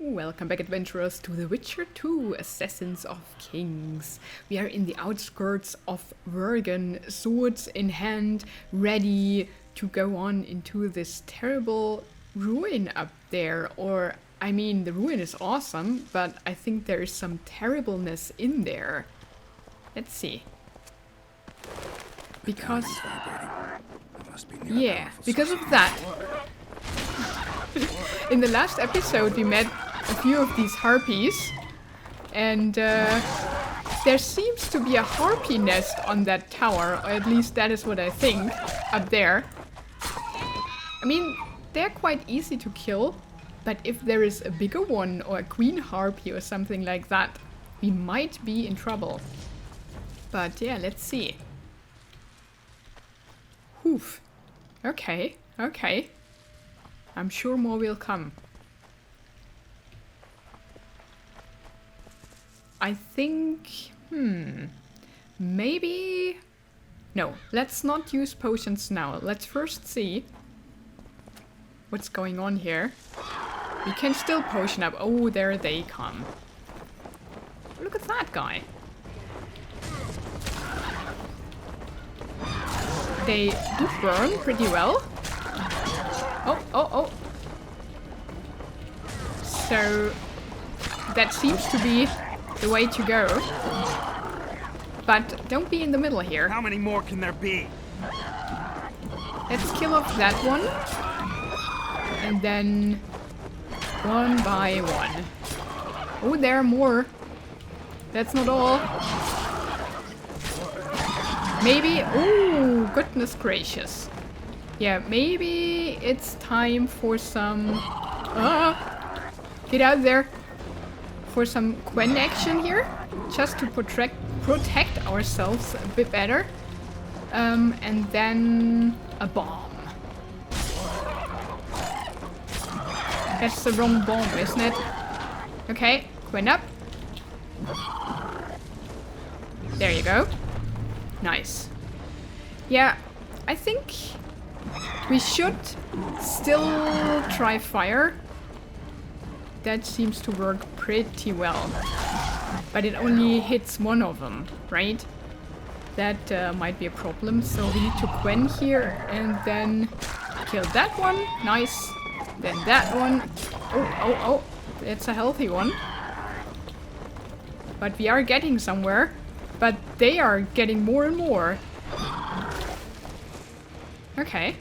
Welcome back, adventurers, to The Witcher 2, Assassins of Kings. We are in the outskirts of Wergen, swords in hand, ready to go on into this terrible ruin up there. Or, I mean, the ruin is awesome, but I think there is some terribleness in there. Let's see. Because... yeah, because of that. In the last episode we met a few of these harpies, and there seems to be a harpy nest on that tower, or at least that is what I think, up there. I mean, they're quite easy to kill, but if there is a bigger one or a queen harpy or something like that, we might be in trouble. But yeah, let's see. Oof. Okay, okay. I'm sure more will come. I think... maybe... no, let's not use potions now. Let's first see what's going on here. We can still potion up. Oh, there they come. Look at that guy. They do burn pretty well. Oh. So that seems to be the way to go. But don't be in the middle here. How many more can there be? Let's kill off that one. And then one by one. Oh, there are more. That's not all. Maybe... oh, goodness gracious. Yeah, maybe it's time for some... get out there! For some Quen action here. Just to protect ourselves a bit better. And then... a bomb. That's the wrong bomb, isn't it? Okay, Quen up. There you go. Nice. Yeah, I think... we should still try fire. That seems to work pretty well. But it only hits one of them, right? That might be a problem. So we need to Quen here and then kill that one. Nice. Then that one. Oh. That's a healthy one. But we are getting somewhere. But they are getting more and more. Okay.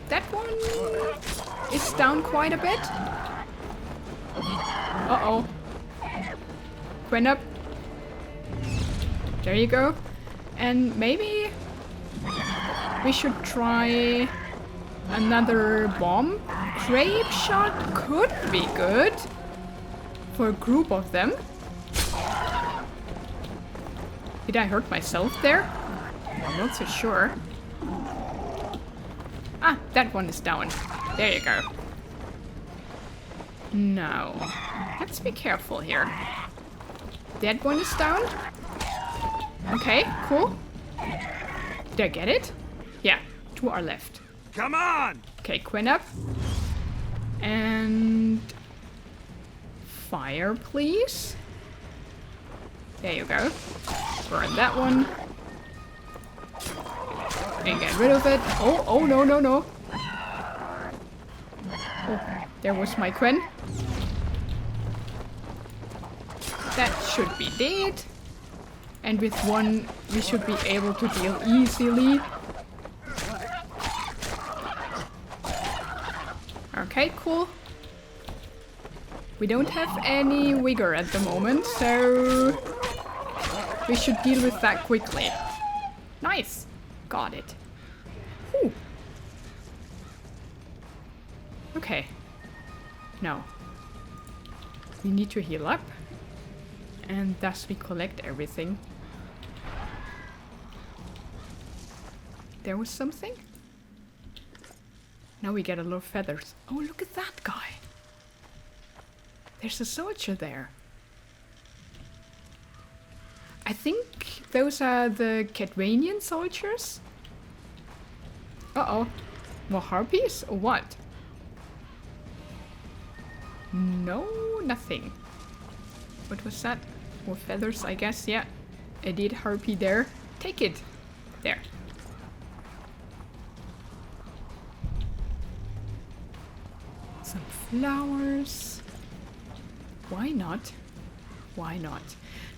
That one is down quite a bit. Uh-oh. Quen up. There you go. And maybe we should try another bomb. Grape shot could be good for a group of them. Did I hurt myself there? I'm not so sure. Ah, that one is down. There you go. Now, let's be careful here. That one is down. Okay, cool. Did I get it? Yeah, to our left. Come on! Okay, Quen up. And... fire, please. There you go. Burn that one. And get rid of it. Oh, no. Oh, there was my Quen. That should be dead. And with one, we should be able to deal easily. Okay, cool. We don't have any vigor at the moment, so we should deal with that quickly. Nice. Got it. Whew. Okay. Now, we need to heal up. And thus we collect everything. There was something? Now we get a lot of feathers. Oh, look at that guy. There's a soldier there. I think those are the Cadwanian soldiers. Uh-oh. More harpies or what? No, nothing. What was that? More feathers, I guess. Yeah. I did Harpy there. Take it. There. Some flowers. Why not? Why not?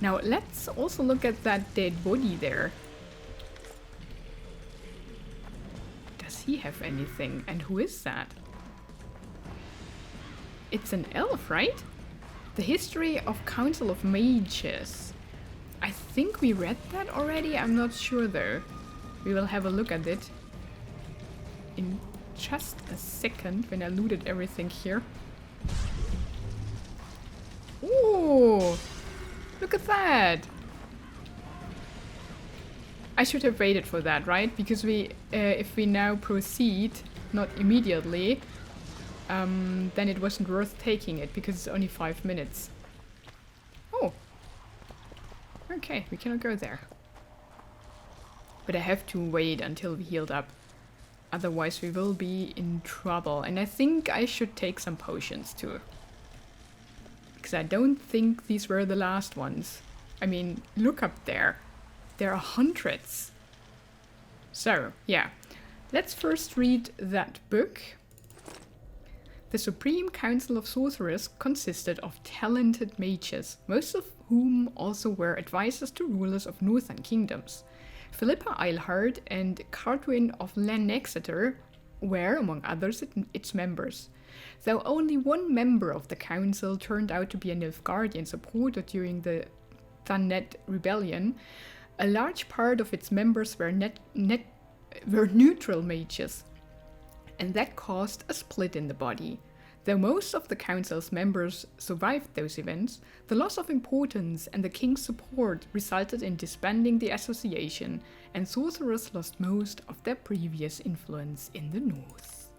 Now let's also look at that dead body there. Does he have anything? And who is that? It's an elf, right? The History of Council of Mages. I think we read that already. I'm not sure though. We will have a look at it in just a second when I looted everything here. Ooh! Look at that! I should have waited for that, right? Because if we now proceed, not immediately, then it wasn't worth taking it because it's only 5 minutes. Oh! Okay, we cannot go there. But I have to wait until we healed up. Otherwise we will be in trouble. And I think I should take some potions too. Because I don't think these were the last ones. I mean, look up there. There are hundreds. So, yeah. Let's first read that book. The Supreme Council of Sorceress consisted of talented mages, most of whom also were advisors to rulers of northern kingdoms. Philippa Eilhard and Cartwin of Lanexeter were, among others, its members. Though only one member of the council turned out to be a Nilfgaardian supporter during the Thanet rebellion, a large part of its members were neutral mages, and that caused a split in the body. Though most of the council's members survived those events, the loss of importance and the king's support resulted in disbanding the association, and sorcerers lost most of their previous influence in the north.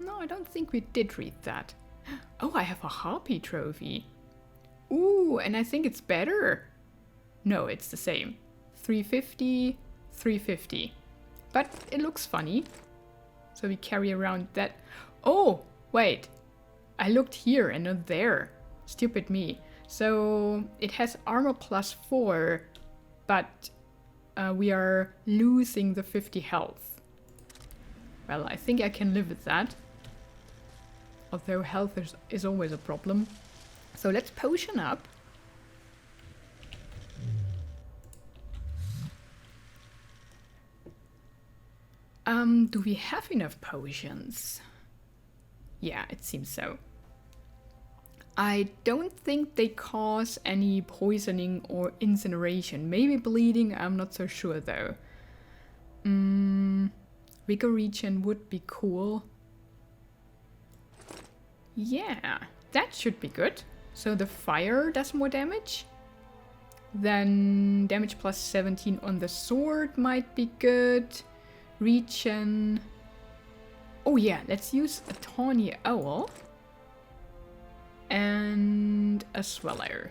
No, I don't think we did read that. Oh, I have a Harpy trophy. Ooh, and I think it's better. No, it's the same. 350, 350. But it looks funny. So we carry around that. Oh, wait. I looked here and not there. Stupid me. So it has armor +4, but we are losing the 50 health. Well, I think I can live with that. Although health is always a problem. So let's potion up. Do we have enough potions? Yeah, it seems so. I don't think they cause any poisoning or incineration. Maybe bleeding, I'm not so sure though. Vigor regen would be cool. Yeah, that should be good. So the fire does more damage. Then damage +17 on the sword might be good. Regen. Oh yeah, let's use a tawny owl. And a swallow.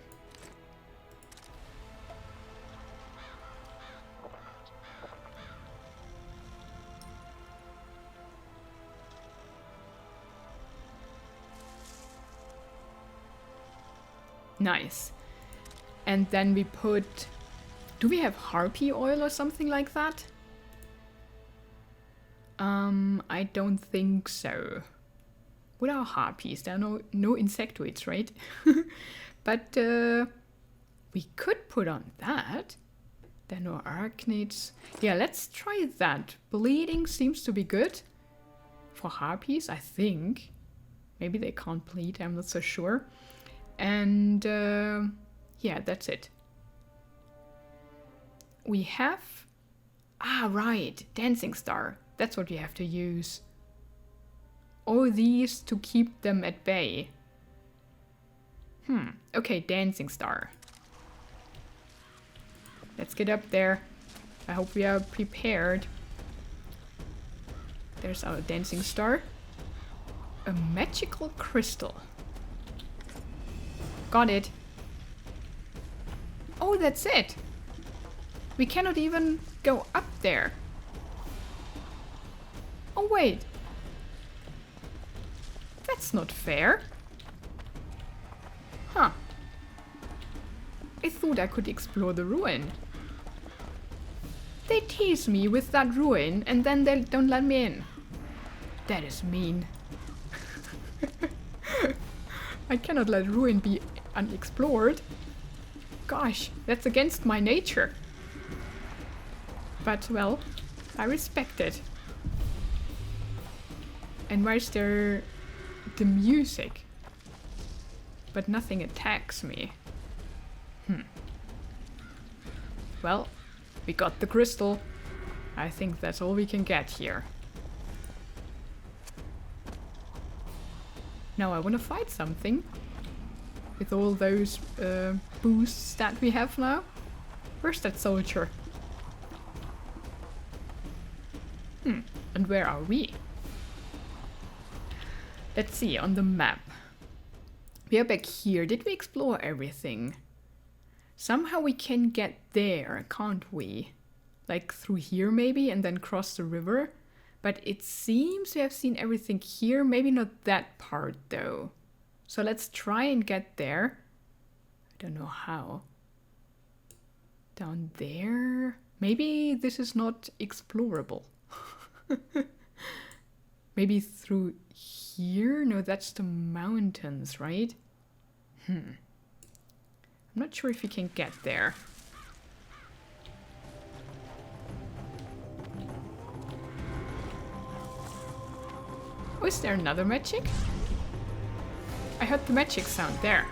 Nice. And then we put... Do we have harpy oil or something like that? I don't think so. What are harpies? There are no insectoids, right? But we could put on that. There are no arachnids. Yeah, let's try that. Bleeding seems to be good. For harpies, I think. Maybe they can't bleed, I'm not so sure. And yeah, that's it. We have... Ah, right. Dancing Star. That's what we have to use. All these to keep them at bay. Okay, Dancing Star. Let's get up there. I hope we are prepared. There's our Dancing Star. A magical crystal. Got it. Oh, that's it. We cannot even go up there. Oh, wait. That's not fair. Huh. I thought I could explore the ruin. They tease me with that ruin and then they don't let me in. That is mean. I cannot let ruin be unexplored. Gosh, that's against my nature. But, well, I respect it. And where's there the music? But nothing attacks me. Well, we got the crystal. I think that's all we can get here. Now I want to fight something. With all those boosts that we have now. Where's that soldier? And where are we? Let's see, on the map. We are back here. Did we explore everything? Somehow we can get there, can't we? Like through here maybe, and then cross the river. But it seems we have seen everything here. Maybe not that part though. So let's try and get there. I don't know how. Down there? Maybe this is not explorable. Maybe through here? No, that's the mountains, right? I'm not sure if we can get there. Oh, is there another magic? I heard the magic sound there.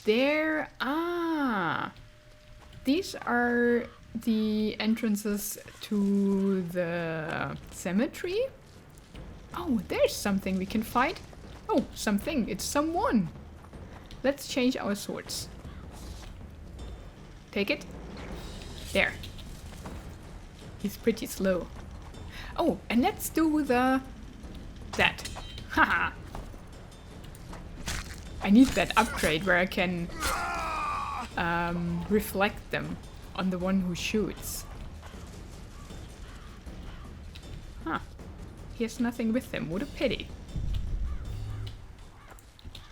There, these are the entrances to the cemetery. Oh, there's something we can fight. Oh, something, it's someone. Let's change our swords. Take it. There. He's pretty slow. Oh, and let's do that. Haha. I need that upgrade where I can reflect them on the one who shoots. Huh. He has nothing with him. What a pity.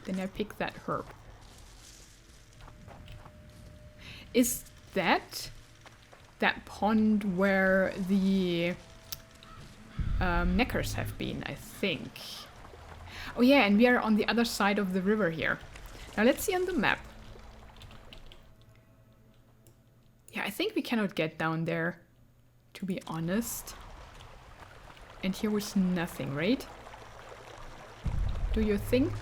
Then I pick that herb. Is that pond where the neckers have been, I think. Oh yeah, and we are on the other side of the river here. Now let's see on the map. Yeah, I think we cannot get down there, to be honest. And here was nothing, right? Do you think?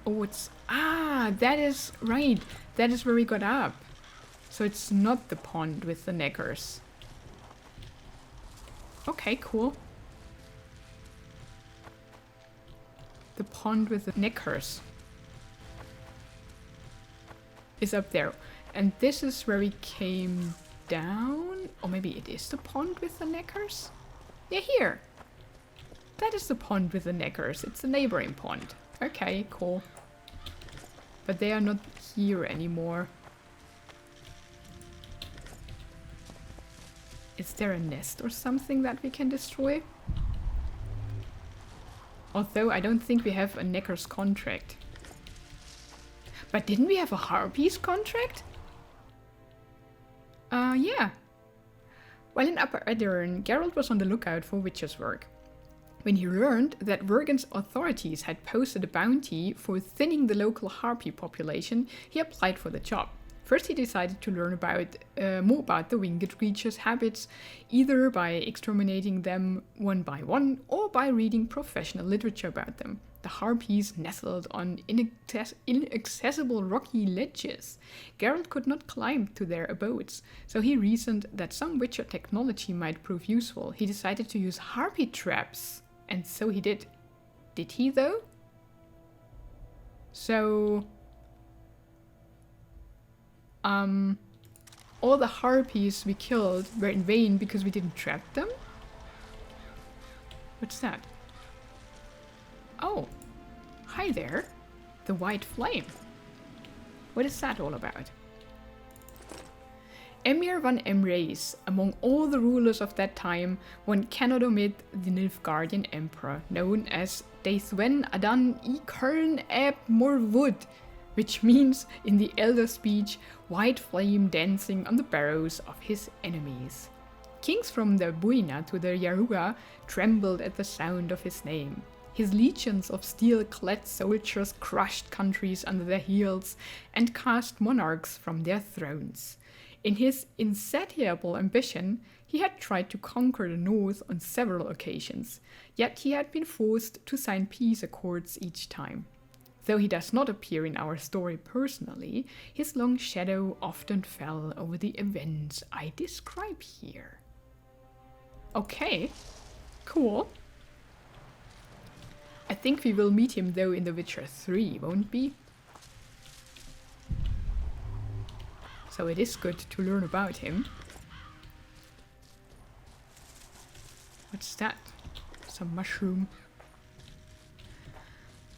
Oh, it's... Ah, that is right. That is where we got up. So it's not the pond with the neckers. Okay, cool. The pond with the neckers is up there. And this is where we came down. Or maybe it is the pond with the neckers? Yeah, here. That is the pond with the neckers. It's the neighboring pond. Okay, cool. But they are not here anymore. Is there a nest or something that we can destroy? Although I don't think we have a Necker's contract. But didn't we have a Harpy's contract? Yeah. While in Upper Edirne, Geralt was on the lookout for witches' work. When he learned that Wergen's authorities had posted a bounty for thinning the local Harpy population, he applied for the job. First he decided to learn about more about the winged creatures' habits, either by exterminating them one by one or by reading professional literature about them. The Harpies nestled on inaccessible rocky ledges. Geralt could not climb to their abodes, so he reasoned that some witcher technology might prove useful. He decided to use Harpy Traps, and so he did. Did he though? So... all the Harpies we killed were in vain because we didn't trap them? What's that? Oh, Hi there. The white flame. What is that all about? Emir van Emreis, among all the rulers of that time, one cannot omit the Nilfgaardian emperor, known as Deithwen Adan I Kern Eb Morwood, which means, in the elder speech, white flame dancing on the barrows of his enemies. Kings from the Buina to the Yaruga trembled at the sound of his name. His legions of steel-clad soldiers crushed countries under their heels and cast monarchs from their thrones. In his insatiable ambition, he had tried to conquer the north on several occasions, yet he had been forced to sign peace accords each time. Though he does not appear in our story personally, his long shadow often fell over the events I describe here. Okay, cool. I think we will meet him though in The Witcher 3, won't we? So it is good to learn about him. What's that? Some mushroom.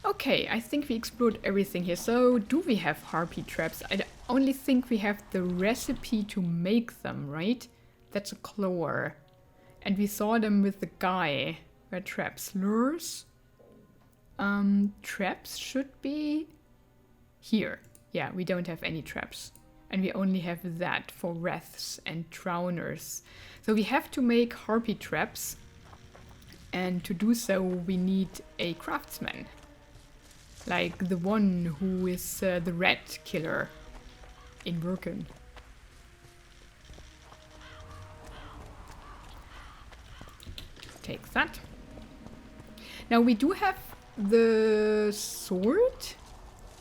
Okay, I think we explored everything here. So, do we have Harpy Traps? I only think we have the recipe to make them, right? That's a claw. And we saw them with the guy. Where traps? Lures? Traps should be here. Yeah, we don't have any traps. And we only have that for wraiths and drowners. So we have to make Harpy Traps. And to do so, we need a craftsman. Like the one who is the rat killer in Birken. Take that. Now we do have the sword.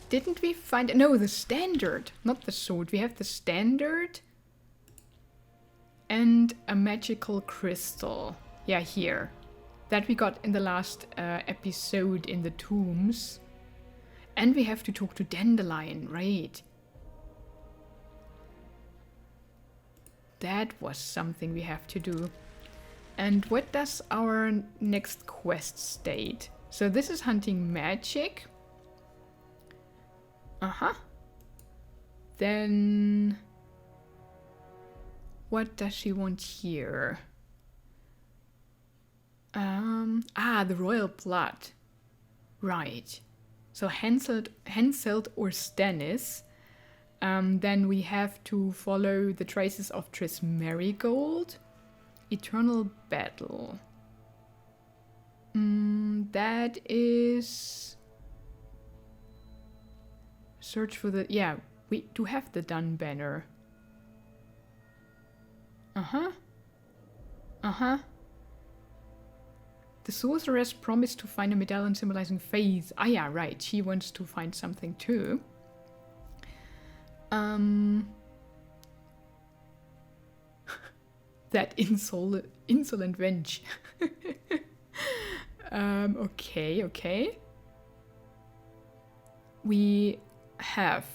Didn't we find... No, the standard. Not the sword. We have the standard. And a magical crystal. Yeah, here. That we got in the last episode in the tombs. And we have to talk to Dandelion, right? That was something we have to do. And what does our next quest state? So this is hunting magic. Then what does she want here? The royal blood. Right. So Henselt or Stannis. Then we have to follow the traces of Triss Marigold. Eternal battle. That is... Search for the... Yeah, we do have the Dun banner. The Sorceress promised to find a medallion symbolizing faith. Ah yeah, right. She wants to find something too. That insolent wench. Okay. We have...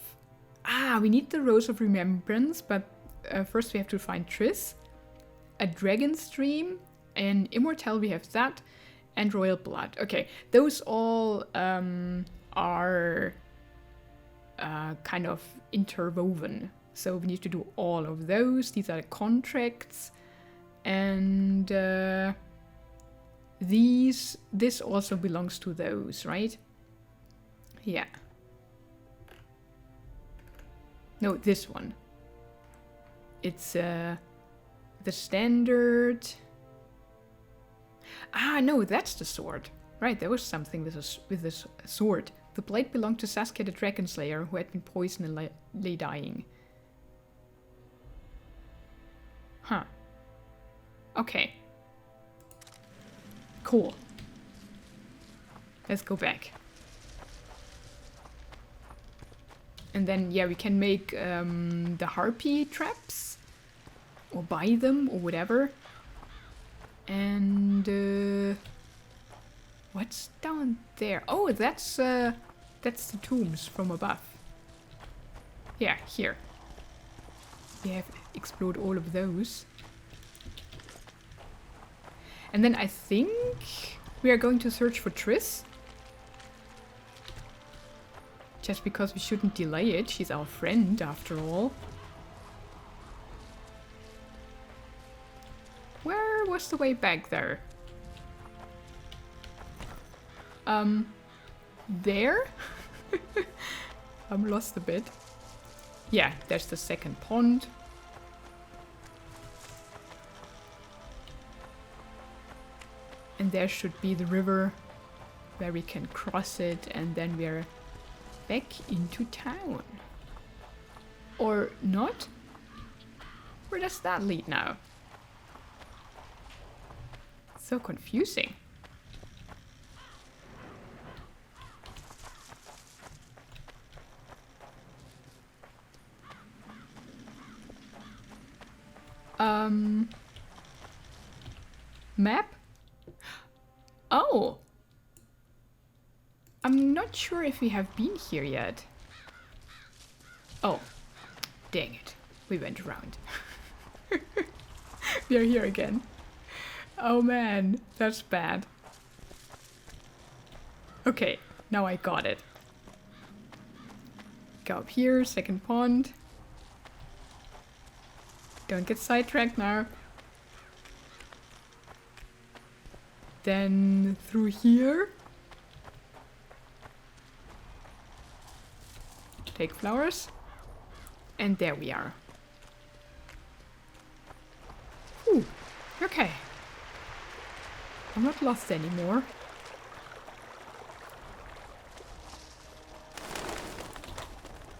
we need the Rose of Remembrance, but first we have to find Triss. A Dragon's Dream, and Immortal we have that, and Royal Blood. Okay, those all are kind of interwoven. So we need to do all of those. These are the contracts. And this also belongs to those, right? Yeah. No, this one. It's the standard. No, that's the sword. Right, there was something with this sword. The blade belonged to Saskia the Dragon Slayer, who had been poisoned and lay dying. Huh. Okay. Cool. Let's go back. And then, yeah, we can make the Harpy Traps. Or buy them, or whatever. And... what's down there? Oh, that's the tombs from above. Yeah, here. We have explored all of those. And then I think we are going to search for Triss. Just because we shouldn't delay it. She's our friend, after all. Where was the way back there? There? I'm lost a bit. Yeah, there's the second pond. And there should be the river where we can cross it, and then we're back into town. Or not? Where does that lead now? So confusing. Map? Oh! I'm not sure if we have been here yet. Oh, dang it. We went around. We are here again. Oh man, that's bad. Okay, now I got it. Go up here, second pond. Don't get sidetracked now. Then through here. Take flowers. And there we are. Ooh, okay. I'm not lost anymore.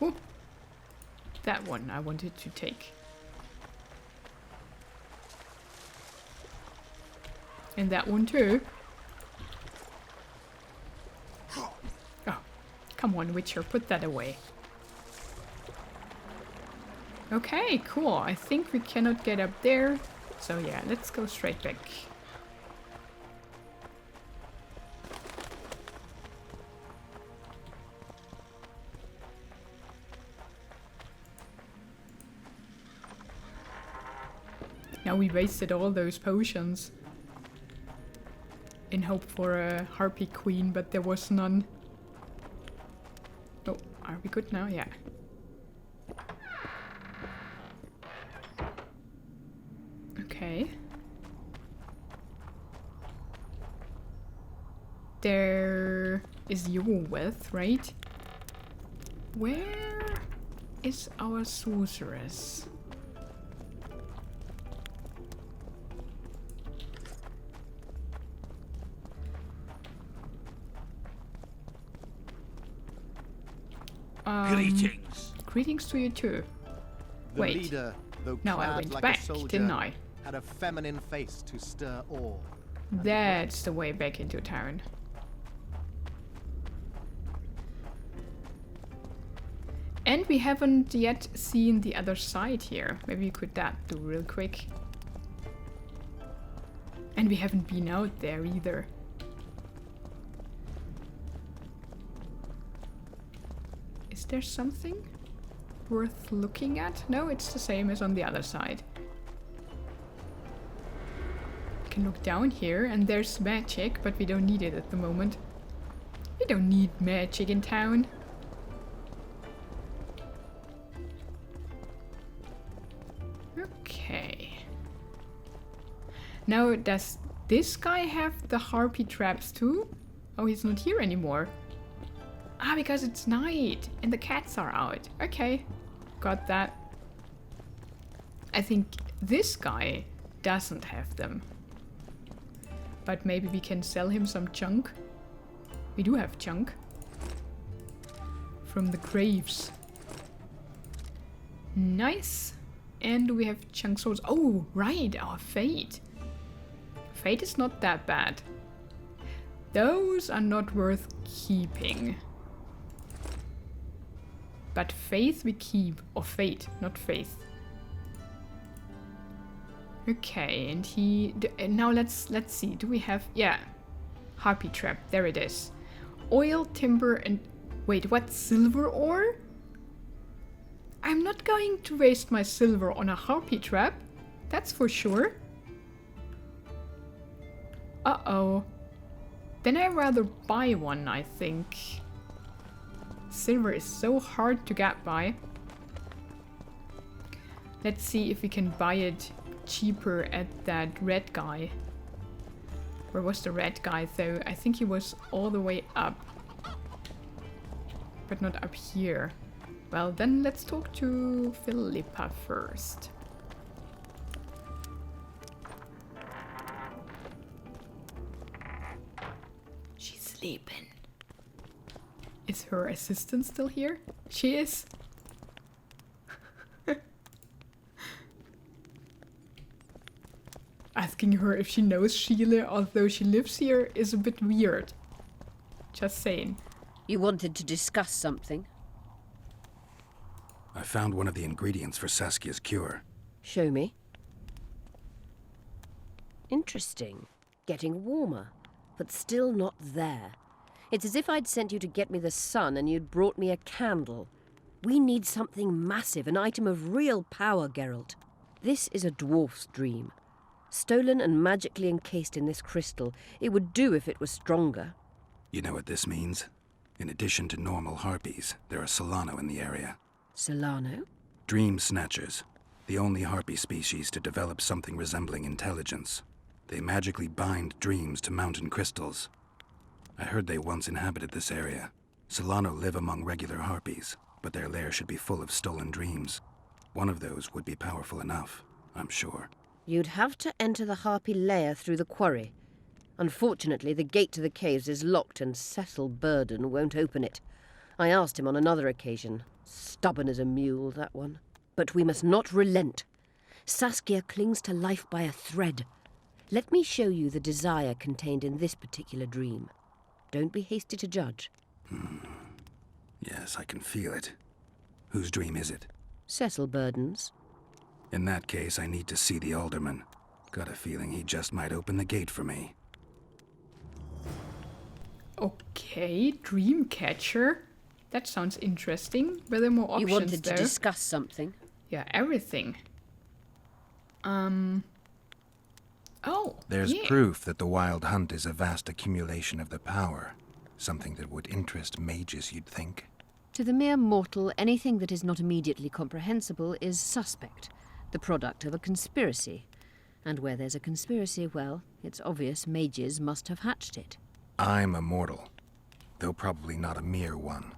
Ooh, that one I wanted to take. And that one too. Oh, come on, Witcher, put that away. Okay, cool. I think we cannot get up there. So yeah, let's go straight back. Now we wasted all those potions in hope for a Harpy Queen, but there was none. Oh, are we good now? Yeah. Okay. There is your wealth, right? Where is our sorceress? Greetings. Greetings to you too. The Wait. leader, though No, I clad went like back, a soldier, didn't I? had a feminine face to stir awe. That's the way back into town. And we haven't yet seen the other side here. Maybe we could that do real quick. And we haven't been out there either. Is there something worth looking at? No, it's the same as on the other side. We can look down here and there's magic, but we don't need it at the moment. We don't need magic in town. Okay. Now, does this guy have the Harpy Traps too? Oh, he's not here anymore. Ah, because it's night and the cats are out. Okay, got that. I think this guy doesn't have them. But maybe we can sell him some junk. We do have junk. From the graves. Nice. And we have chunk swords. Oh, right, our fate. Fate is not that bad. Those are not worth keeping. But faith we keep. Or fate, not faith. Okay, and he... now let's see. Do we have... yeah. Harpy Trap. There it is. Oil, timber, and... wait, what? Silver ore? I'm not going to waste my silver on a Harpy Trap. That's for sure. Uh-oh. Then I'd rather buy one, I think. Silver is so hard to get by. Let's see if we can buy it cheaper at that red guy. Where was the red guy though? I think he was all the way up. But not up here. Well, then let's talk to Philippa first. She's sleeping. Is her assistant still here? She is. Asking her if she knows Sheila, although she lives here, is a bit weird. Just saying. You wanted to discuss something? I found one of the ingredients for Saskia's cure. Show me. Interesting. Getting warmer, but still not there. It's as if I'd sent you to get me the sun and you'd brought me a candle. We need something massive, an item of real power, Geralt. This is a dwarf's dream. Stolen and magically encased in this crystal. It would do if it was stronger. You know what this means? In addition to normal harpies, there are Solano in the area. Solano? Dream snatchers. The only harpy species to develop something resembling intelligence. They magically bind dreams to mountain crystals. I heard they once inhabited this area. Solano live among regular harpies, but their lair should be full of stolen dreams. One of those would be powerful enough, I'm sure. You'd have to enter the harpy lair through the quarry. Unfortunately, the gate to the caves is locked and Cecil Burden won't open it. I asked him on another occasion. Stubborn as a mule, that one. But we must not relent. Saskia clings to life by a thread. Let me show you the desire contained in this particular dream. Don't be hasty to judge. Yes, I can feel it. Whose dream is it? Cecil Burden's. In that case, I need to see the alderman. Got a feeling he just might open the gate for me. Okay, Dreamcatcher. That sounds interesting. Were there more options You wanted though? to discuss something? Yeah, everything. Oh, There's yeah. proof that the Wild Hunt is a vast accumulation of the power. Something that would interest mages, you'd think. To the mere mortal, anything that is not immediately comprehensible is suspect, the product of a conspiracy. And where there's a conspiracy, well, it's obvious mages must have hatched it. I'm a mortal, though probably not a mere one.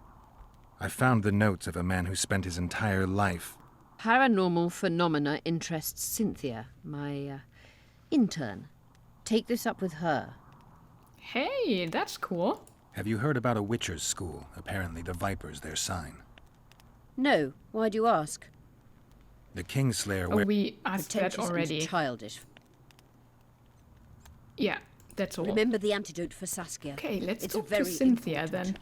I found the notes of a man who spent his entire life... Paranormal phenomena interests Cynthia, my intern. Take this up with her. Hey, that's cool. Have you heard about a witcher's school? Apparently the Viper's their sign. No, why do you ask? The Kingslayer Oh, we asked that Pretentious already. and childish. Yeah, that's all. Remember the antidote for Saskia. Okay, let's It's talk to very Cynthia important. then.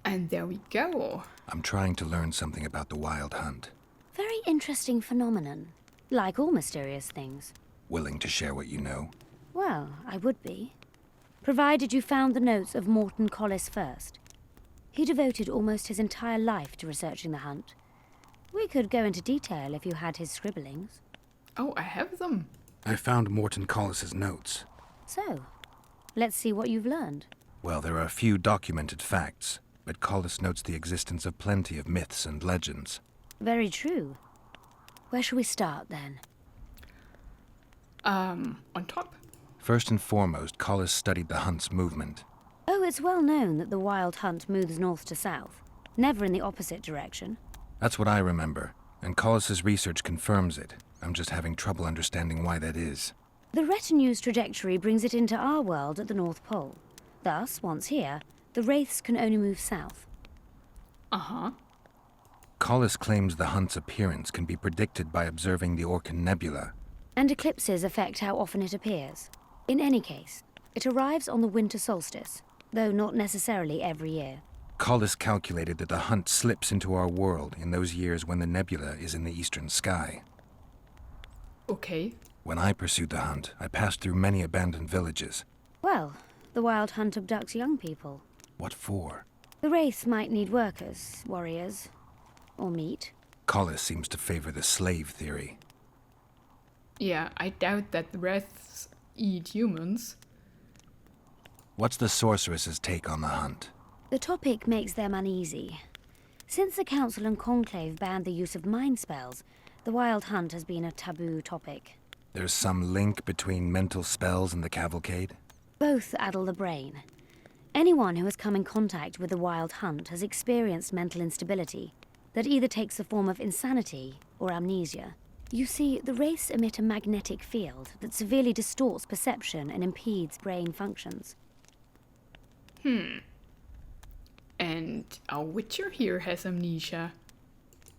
And there we go. I'm trying to learn something about the Wild Hunt. Very interesting phenomenon. Like all mysterious things. Willing to share what you know? Well, I would be. Provided you found the notes of Morton Collis first. He devoted almost his entire life to researching the hunt. We could go into detail if you had his scribblings. Oh, I have them. I found Morton Collis's notes. So, let's see what you've learned. Well, there are a few documented facts, but Collis notes the existence of plenty of myths and legends. Very true. Where shall we start, then? On top. First and foremost, Collis studied the hunt's movement. Oh, it's well known that the wild hunt moves north to south, never in the opposite direction. That's what I remember, and Collis's research confirms it. I'm just having trouble understanding why that is. The retinue's trajectory brings it into our world at the North Pole. Thus, once here, the wraiths can only move south. Uh-huh. Collis claims the hunt's appearance can be predicted by observing the Orcan Nebula. And eclipses affect how often it appears. In any case, it arrives on the winter solstice, though not necessarily every year. Collis calculated that the hunt slips into our world in those years when the nebula is in the eastern sky. Okay. When I pursued the hunt, I passed through many abandoned villages. Well, the wild hunt abducts young people. What for? The wraiths might need workers, warriors, or meat. Collis seems to favor the slave theory. Yeah, I doubt that the wraiths eat humans. What's the sorceress's take on the hunt? The topic makes them uneasy. Since the Council and Conclave banned the use of mind spells, the Wild Hunt has been a taboo topic. There's some link between mental spells and the cavalcade? Both addle the brain. Anyone who has come in contact with the Wild Hunt has experienced mental instability that either takes the form of insanity or amnesia. You see, the wraiths emit a magnetic field that severely distorts perception and impedes brain functions. And our Witcher here has amnesia.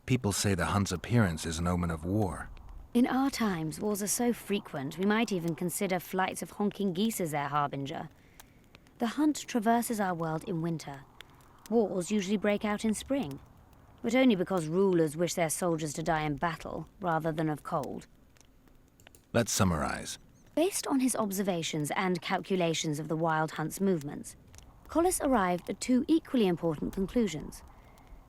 People say the Hunt's appearance is an omen of war. In our times, wars are so frequent, we might even consider flights of honking geese as their harbinger. The Hunt traverses our world in winter. Wars usually break out in spring, but only because rulers wish their soldiers to die in battle rather than of cold. Let's summarize. Based on his observations and calculations of the Wild Hunt's movements, Collis arrived at two equally important conclusions.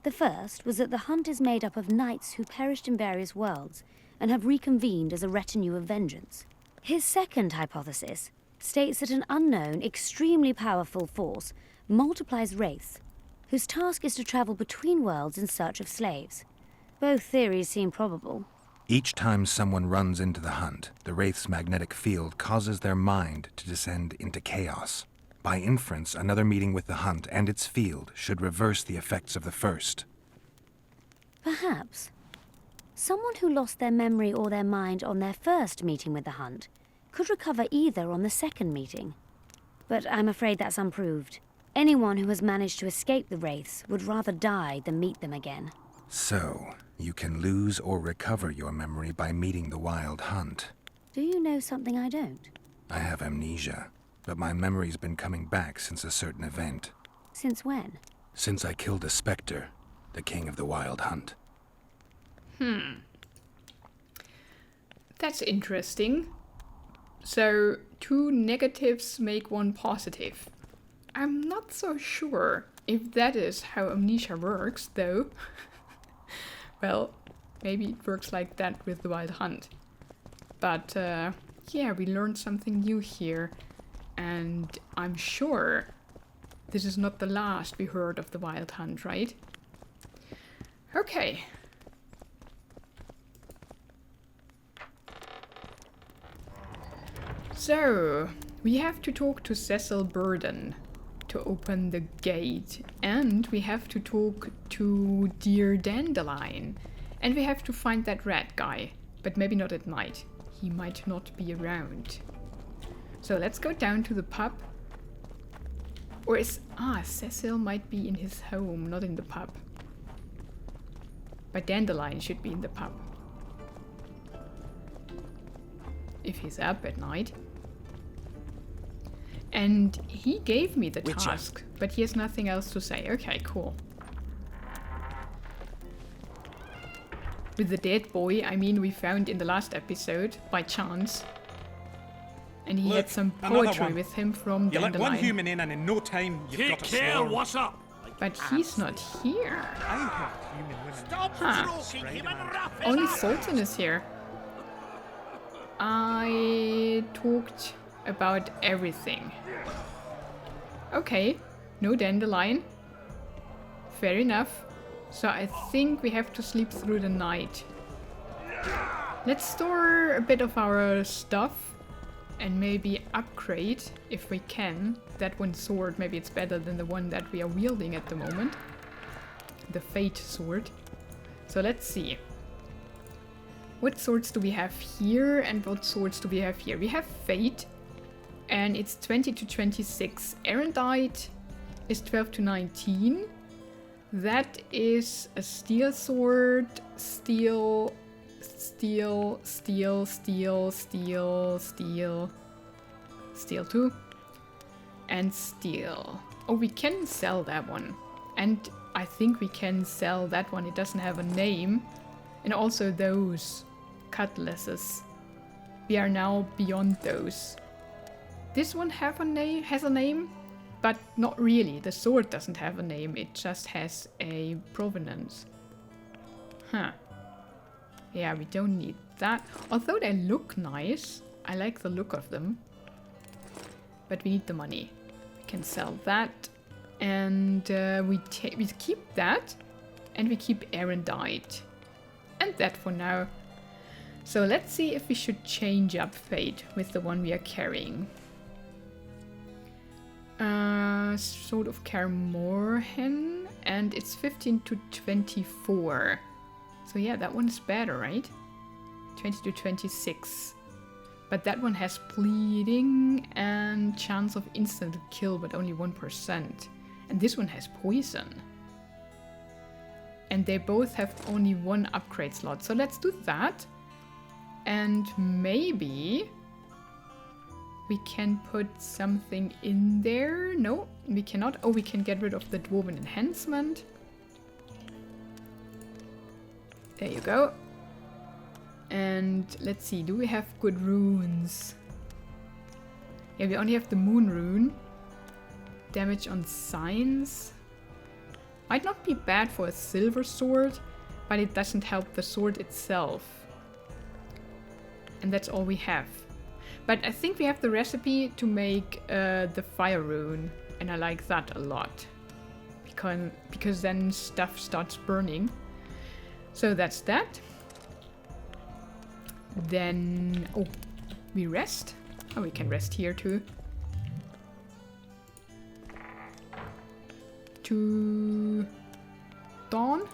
The first was that the Hunt is made up of knights who perished in various worlds and have reconvened as a retinue of vengeance. His second hypothesis states that an unknown, extremely powerful force multiplies wraiths, whose task is to travel between worlds in search of slaves. Both theories seem probable. Each time someone runs into the Hunt, the Wraith's magnetic field causes their mind to descend into chaos. By inference, another meeting with the Hunt and its field should reverse the effects of the first. Perhaps. Someone who lost their memory or their mind on their first meeting with the Hunt could recover either on the second meeting. But I'm afraid that's unproved. Anyone who has managed to escape the Wraiths would rather die than meet them again. So, you can lose or recover your memory by meeting the Wild Hunt. Do you know something I don't? I have amnesia, but my memory's been coming back since a certain event. Since when? Since I killed a specter, the king of the Wild Hunt. That's interesting. So, two negatives make one positive. I'm not so sure if that is how amnesia works, though. Well, maybe it works like that with the Wild Hunt. But, yeah, we learned something new here. And I'm sure this is not the last we heard of the Wild Hunt, right? Okay. So, we have to talk to Cecil Burden to open the gate, and we have to talk to dear Dandelion, and we have to find that red guy, but maybe not at night. He might not be around. So let's go down to the pub. Or Cecil might be in his home, not in the pub. But Dandelion should be in the pub. If he's up at night. And he gave me the Witcher. task, but he has nothing else to say. Okay, cool. With the dead boy, I mean we found in the last episode, by chance. And he had Look, some another poetry one. with him from You let Dandelion. one human in and in no time you've Take got a care, swarm. what's up? But he's not here. I have human women. Stop Huh. stroking him and wrap him Only up. Sultan is here. I talked about everything. Okay, no Dandelion. Fair enough. So I think we have to sleep through the night. Let's store a bit of our stuff and maybe upgrade, if we can, that one sword. Maybe it's better than the one that we are wielding at the moment. The Fate sword. So let's see. What swords do we have here and what swords do we have here? We have Fate and it's 20 to 26. Erendite is 12 to 19. That is a steel sword, steel, steel, steel, steel, steel, steel, steel 2, and steel. Oh, we can sell that one. And I think we can sell that one. It doesn't have a name. And also those cutlasses. We are now beyond those. This one has a name, but not really. The sword doesn't have a name. It just has a provenance. Huh. Yeah, we don't need that. Although they look nice. I like the look of them. But we need the money. We can sell that. And we keep that. And we keep Erendite. And that for now. So let's see if we should change up Fate with the one we are carrying. Sword of Carmorhen, and it's 15 to 24. So yeah, that one's better, right? 20 to 26. But that one has bleeding and chance of instant kill, but only 1%. And this one has poison. And they both have only one upgrade slot. So let's do that. And maybe we can put something in there. No, we cannot. Oh, we can get rid of the Dwarven enhancement. There you go. And let's see, do we have good runes? Yeah, we only have the Moon Rune. Damage on signs. Might not be bad for a silver sword, but it doesn't help the sword itself. And that's all we have. But I think we have the recipe to make the fire rune, and I like that a lot. Because then stuff starts burning. So that's that. Then, oh, we rest. Oh, we can rest here too. To dawn.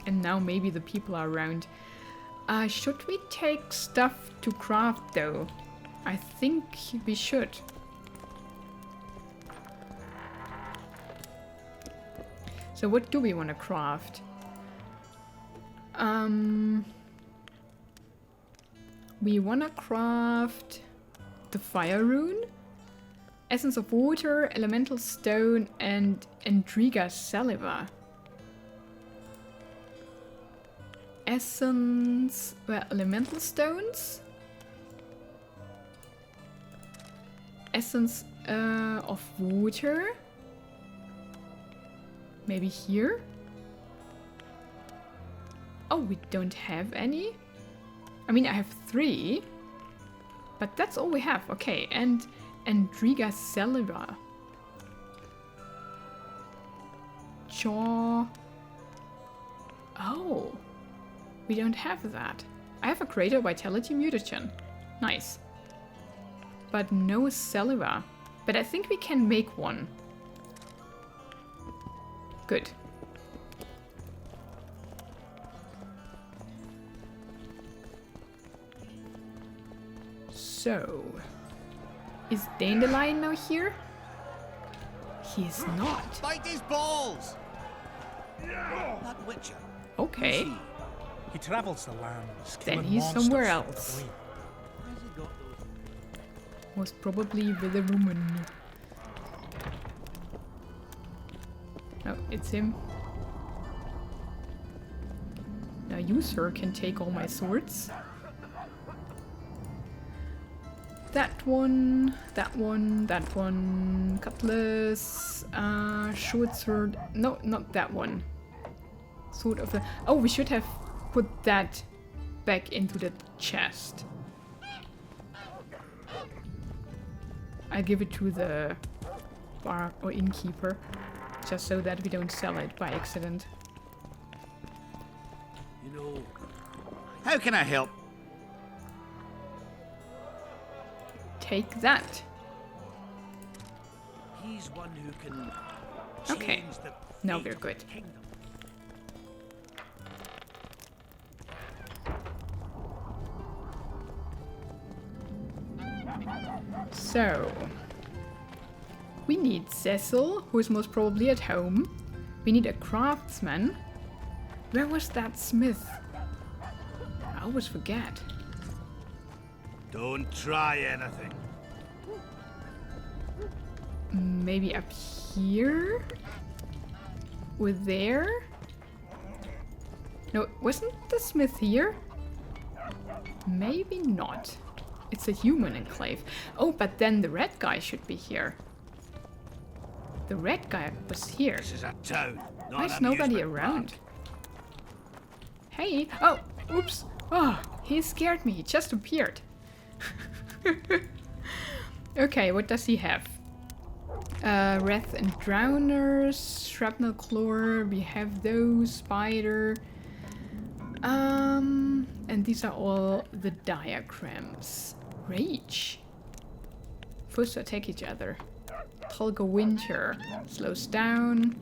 And now maybe the people are around. Should we take stuff to craft though? I think we should. So what do we want to craft? We want to craft the fire rune, essence of water, elemental stone, and Endriga saliva. Essence, well, elemental stones, essence of water, maybe here. Oh, we don't have any? I mean, I have 3, but that's all we have. Okay, and Endriga saliva. Jaw. Oh. We don't have that. I have a greater vitality mutagen. Nice. But no saliva. But I think we can make one. Good. So, is Dandelion now here? He is not. Bite his balls! That witcher. Okay. Who's he? He travels the land. Then killing he's monsters somewhere for else. the blade. Where's he got those? Was probably with a woman. No, it's him. Now you, sir, can take all my swords. That one, that one, that one. Cutlass, short sword. No, not that one. Sword of the... Oh, we should have put that back into the chest. I'll give it to the bar or innkeeper, just so that we don't sell it by accident. You know, how can I help? Take that. He's one who can Okay, change the now fate we're of good. the kingdom. So, we need Cecil, who is most probably at home. We need a craftsman. Where was that smith? I always forget. Don't try anything. Maybe up here? Or there? No, wasn't the smith here? Maybe not. It's a human enclave. Oh, but then the red guy should be here. The red guy was here. This is a town, not Why an is nobody amusement around? park. Hey! Oh! Oops! Oh, he scared me. He just appeared. Okay, what does he have? Wrath and Drowners, Shrapnel Claw, we have those, Spider. And these are all the diagrams. Rage. Forced to attack each other. Tulga Winter slows down.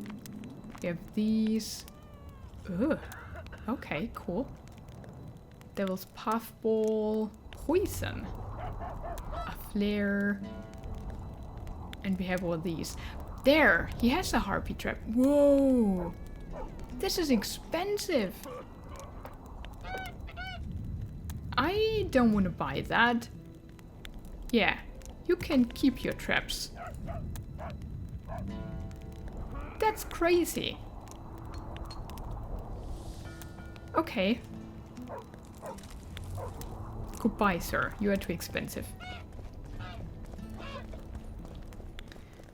We have these. Ugh. Okay, cool. Devil's Puffball. Poison. A Flare. And we have all these. There! He has a Harpy Trap. Whoa! This is expensive! I don't want to buy that. Yeah, you can keep your traps. That's crazy. Okay. Goodbye, sir. You are too expensive.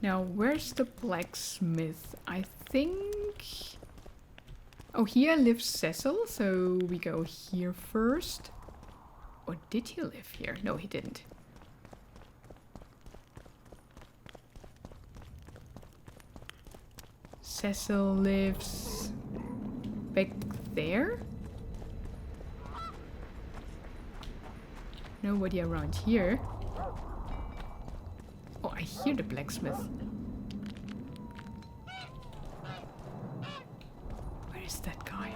Now, where's the blacksmith? I think... Oh, here lives Cecil, so we go here first. Or did he live here? No, he didn't. Cecil lives back there? Nobody around here. Oh, I hear the blacksmith. Where is that guy?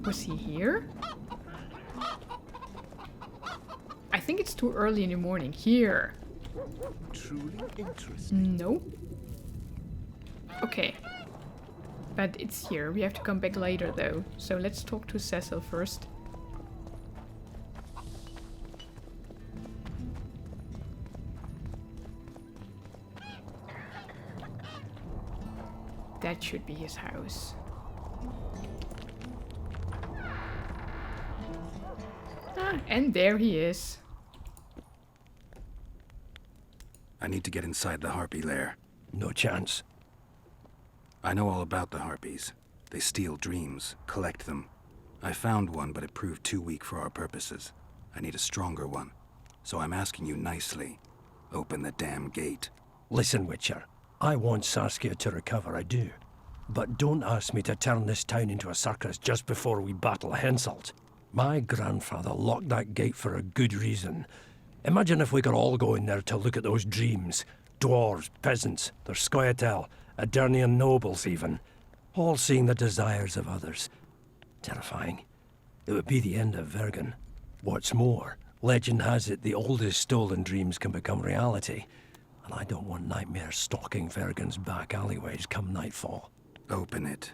Was he here? I think it's too early in the morning. Here. Truly interesting. No. Okay. But it's here. We have to come back later though. So let's talk to Cecil first. That should be his house. Ah, and there he is. I need to get inside the Harpy lair. No chance. I know all about the Harpies. They steal dreams, collect them. I found one, but it proved too weak for our purposes. I need a stronger one. So I'm asking you nicely, open the damn gate. Listen, Witcher. I want Saskia to recover, I do. But don't ask me to turn this town into a circus just before we battle a Henselt. My grandfather locked that gate for a good reason. Imagine if we could all go in there to look at those dreams. Dwarves, peasants, their scoia'tael, Adernian nobles even. All seeing the desires of others. Terrifying. It would be the end of Vergen. What's more, legend has it the oldest stolen dreams can become reality. And I don't want nightmares stalking Vergen's back alleyways come nightfall. Open it.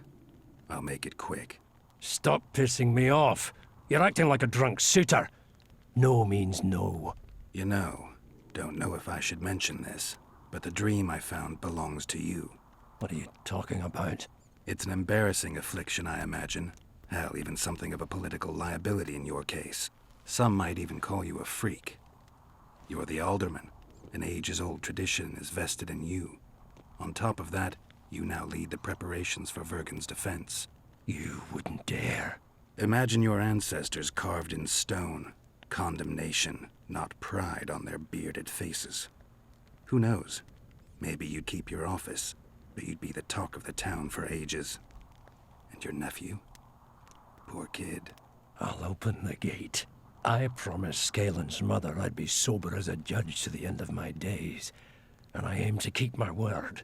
I'll make it quick. Stop pissing me off. You're acting like a drunk suitor. No means no. You know, don't know if I should mention this, but the dream I found belongs to you. What are you talking about? It's an embarrassing affliction, I imagine. Hell, even something of a political liability in your case. Some might even call you a freak. You're the alderman. An ages-old tradition is vested in you. On top of that, you now lead the preparations for Vergen's defense. You wouldn't dare. Imagine your ancestors carved in stone. Condemnation, not pride on their bearded faces. Who knows? Maybe you'd keep your office, but you'd be the talk of the town for ages. And your nephew? Poor kid. I'll open the gate. I promised Scalen's mother I'd be sober as a judge to the end of my days, and I aim to keep my word.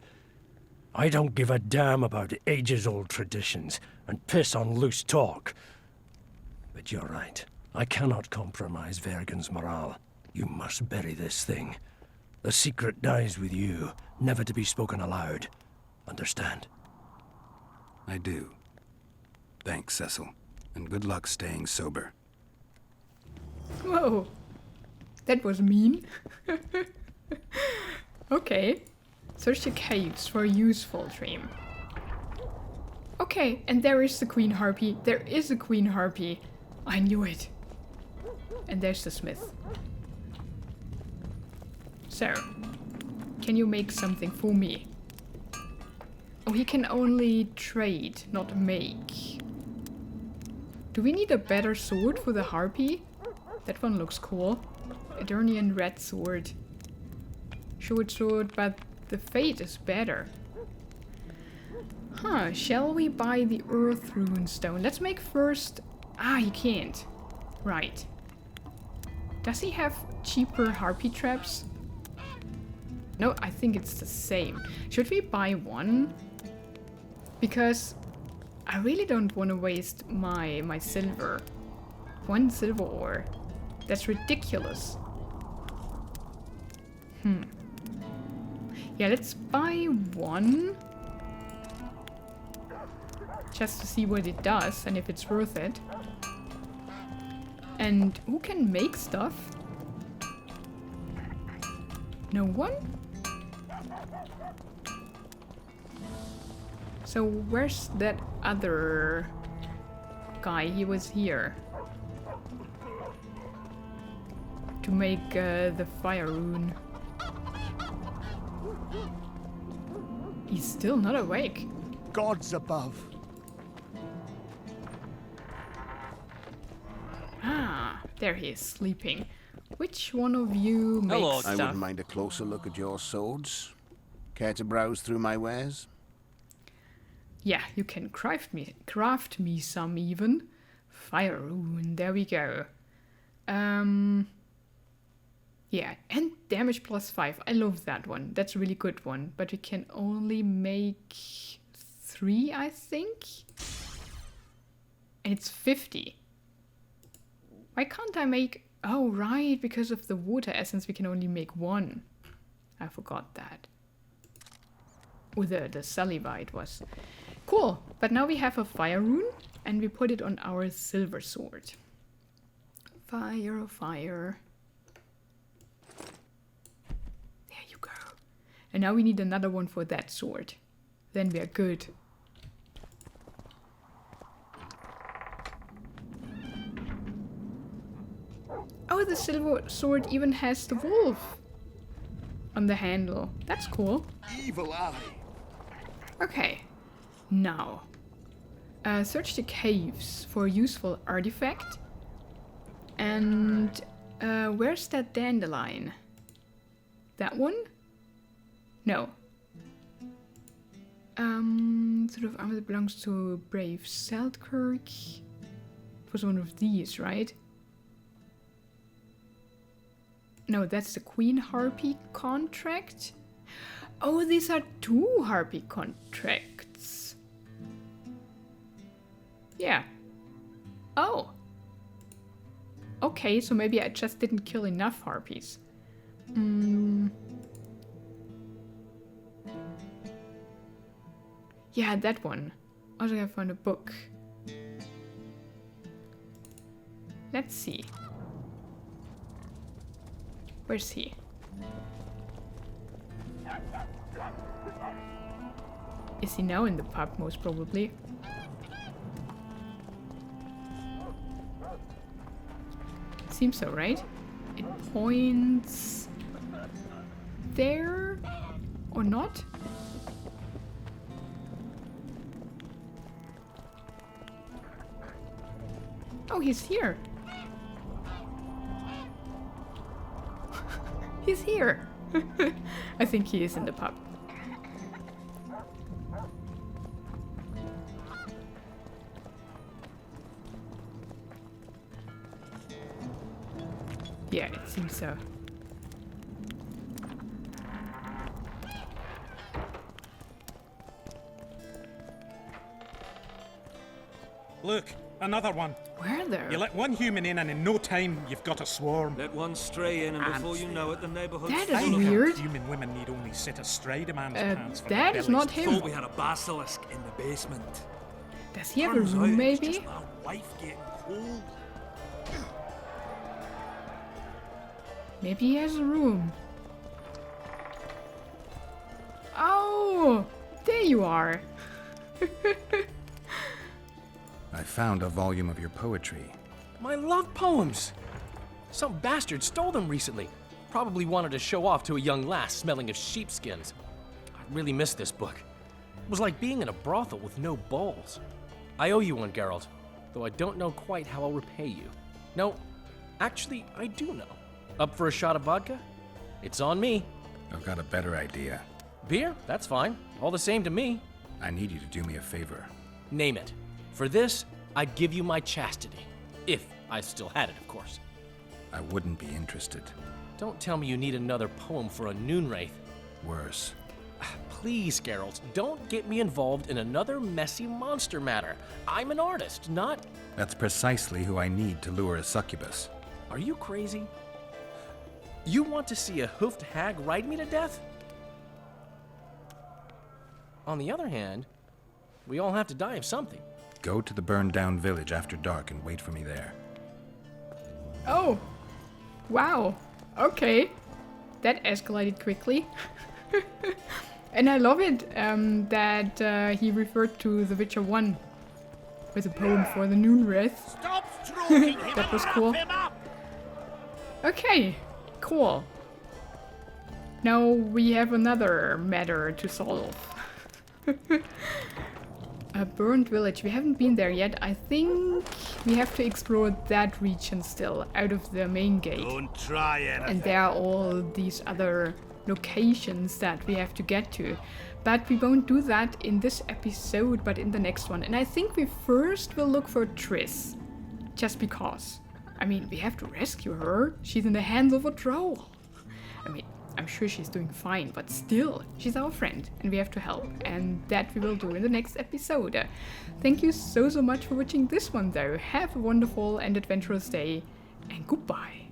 I don't give a damn about ages-old traditions and piss on loose talk. But you're right. I cannot compromise Vergen's morale. You must bury this thing. The secret dies with you, never to be spoken aloud. Understand? I do. Thanks, Cecil, and good luck staying sober. Whoa. That was mean. Okay. Search the caves for a useful dream. Okay, and there is the Queen Harpy. There is a Queen Harpy. I knew it. And there's the smith. So, can you make something for me? Oh, he can only trade, not make. Do we need a better sword for the Harpy? That one looks cool. Dandelion red sword. Short sword, but the fate is better. Huh, shall we buy the earth rune stone? Let's make first... Ah, he can't. Right. Does he have cheaper harpy traps? No, I think it's the same. Should we buy one? Because I really don't want to waste my silver. 1 silver ore. That's ridiculous. Yeah, let's buy one. Just to see what it does and if it's worth it. And who can make stuff? No one? So where's that other guy? He was here. To make the fire rune. He's still not awake. Gods above. Ah, there he is, sleeping. Which one of you makes Hello. stuff? I wouldn't mind a closer look at your swords. Care to browse through my wares? Yeah, you can craft me some even. Fire rune, there we go. Yeah, and damage +5. I love that one. That's a really good one. But we can only make 3, I think. And it's 50. Why can't I make... Oh, right, because of the water essence we can only make 1. I forgot that. With the saliva it was. Cool, but now we have a fire rune and we put it on our silver sword. Fire, fire. There you go. And now we need another one for that sword. Then we are good. Oh, the silver sword even has the wolf on the handle. That's cool. Evil eye. Okay, now search the caves for a useful artifact. And where's that dandelion? That one? No. Sort of armor that belongs to Brave Selkirk. It was one of these, right? No, that's the Queen Harpy contract. Oh, these are 2 Harpy contracts. Yeah. Oh. Okay, so maybe I just didn't kill enough Harpies. Yeah, that one. Also, I found a book. Let's see. Where's he? Is he now in the pub, most probably? Seems so, right? It points... there? Or not? Oh, he's here! He's here! I think he is in the pub. Yeah, it seems so. Look, another one. Where there? You let one human in and in no time you've got a swarm. Let one stray in, and before you know it, the neighborhood's That is full of them. weird. Human women need only sit astride a man's pants for That their is not bellies him. Thought we had a basilisk in the basement. Does he have a Turns out room, it's maybe? just my wife getting cold. Maybe he has a room. Oh! There you are! I found a volume of your poetry. My love poems! Some bastard stole them recently. Probably wanted to show off to a young lass smelling of sheepskins. I really miss this book. It was like being in a brothel with no balls. I owe you one, Geralt, though I don't know quite how I'll repay you. No, Actually, I do know. Up for a shot of vodka? It's on me. I've got a better idea. Beer? That's fine. All the same to me. I need you to do me a favor. Name it. For this, I'd give you my chastity. If I still had it, of course. I wouldn't be interested. Don't tell me you need another poem for a noon wraith. Worse. Please, Geralt, don't get me involved in another messy monster matter. I'm an artist, not... That's precisely who I need to lure a succubus. Are you crazy? You want to see a hoofed hag ride me to death? On the other hand, we all have to die of something. Go to the burned-down village after dark and wait for me there. Oh, wow. Okay, that escalated quickly. And I love it that he referred to The Witcher 1 with a poem for the Noon Wraith. Stop stroking him. That was cool. Okay, cool. Now we have another matter to solve. A burned village. We haven't been there yet. I think we have to explore that region still, out of the main gate. Don't try anything. And there are all these other locations that we have to get to. But we won't do that in this episode, but in the next one. And I think we first will look for Triss. Just because. I mean, we have to rescue her. She's in the hands of a troll. I mean, I'm sure she's doing fine, but still, she's our friend and we have to help. And that we will do in the next episode. Thank you so much for watching this one though. Have a wonderful and adventurous day and goodbye.